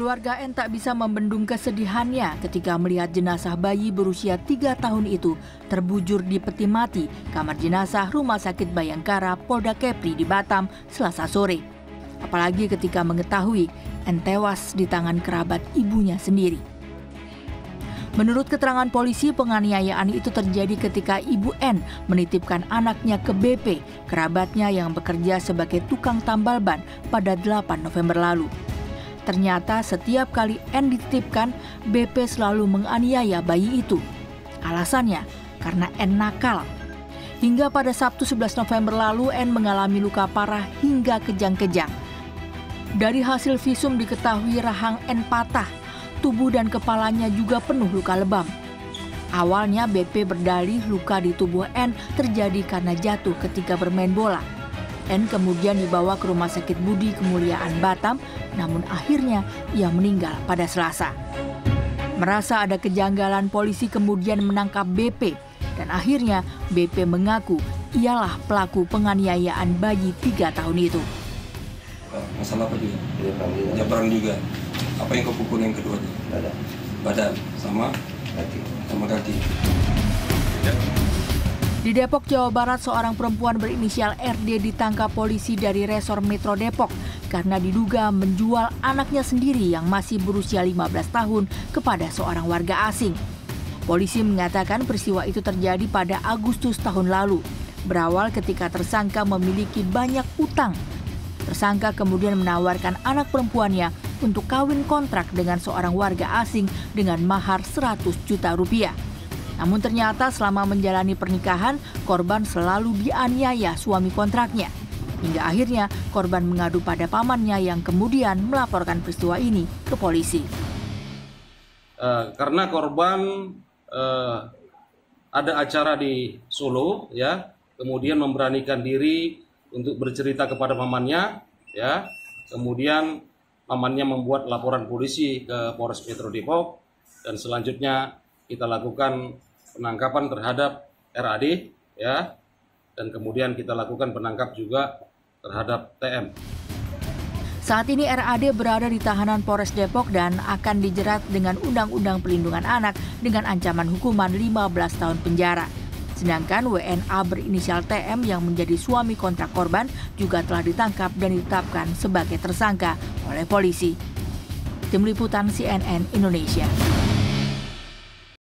Keluarga N tak bisa membendung kesedihannya ketika melihat jenazah bayi berusia 3 tahun itu terbujur di peti mati kamar jenazah Rumah Sakit Bayangkara Polda Kepri di Batam Selasa sore. Apalagi ketika mengetahui N tewas di tangan kerabat ibunya sendiri. Menurut keterangan polisi, penganiayaan itu terjadi ketika ibu N menitipkan anaknya ke BP, kerabatnya yang bekerja sebagai tukang tambal ban pada 8 November lalu. Ternyata setiap kali N dititipkan, BP selalu menganiaya bayi itu. Alasannya karena N nakal. Hingga pada Sabtu 11 November lalu, N mengalami luka parah hingga kejang-kejang. Dari hasil visum diketahui rahang N patah, tubuh dan kepalanya juga penuh luka lebam. Awalnya BP berdalih luka di tubuh N terjadi karena jatuh ketika bermain bola. N kemudian dibawa ke Rumah Sakit Budi Kemuliaan Batam, namun akhirnya ia meninggal pada Selasa. Merasa ada kejanggalan, polisi kemudian menangkap BP dan akhirnya BP mengaku ialah pelaku penganiayaan bayi 3 tahun itu. Masalah apa juga? Jabaran juga. Apa yang kau pukul yang kedua? Badan sama kaki. Di Depok, Jawa Barat, seorang perempuan berinisial RD ditangkap polisi dari Resor Metro Depok karena diduga menjual anaknya sendiri yang masih berusia 15 tahun kepada seorang warga asing. Polisi mengatakan peristiwa itu terjadi pada Agustus tahun lalu, berawal ketika tersangka memiliki banyak utang. Tersangka kemudian menawarkan anak perempuannya untuk kawin kontrak dengan seorang warga asing dengan mahar 100 juta rupiah. Namun ternyata selama menjalani pernikahan, korban selalu dianiaya suami kontraknya. Hingga akhirnya korban mengadu pada pamannya yang kemudian melaporkan peristiwa ini ke polisi. Karena korban ada acara di Solo, ya, kemudian memberanikan diri untuk bercerita kepada pamannya, ya, kemudian pamannya membuat laporan polisi ke Polres Metro Depok dan selanjutnya kita lakukan penangkapan terhadap RAD, ya, dan kemudian kita lakukan penangkap juga terhadap TM. Saat ini RAD berada di tahanan Polres Depok dan akan dijerat dengan Undang-Undang Perlindungan Anak dengan ancaman hukuman 15 tahun penjara. Sedangkan WNA berinisial TM yang menjadi suami kontrak korban juga telah ditangkap dan ditetapkan sebagai tersangka oleh polisi. Tim Liputan CNN Indonesia.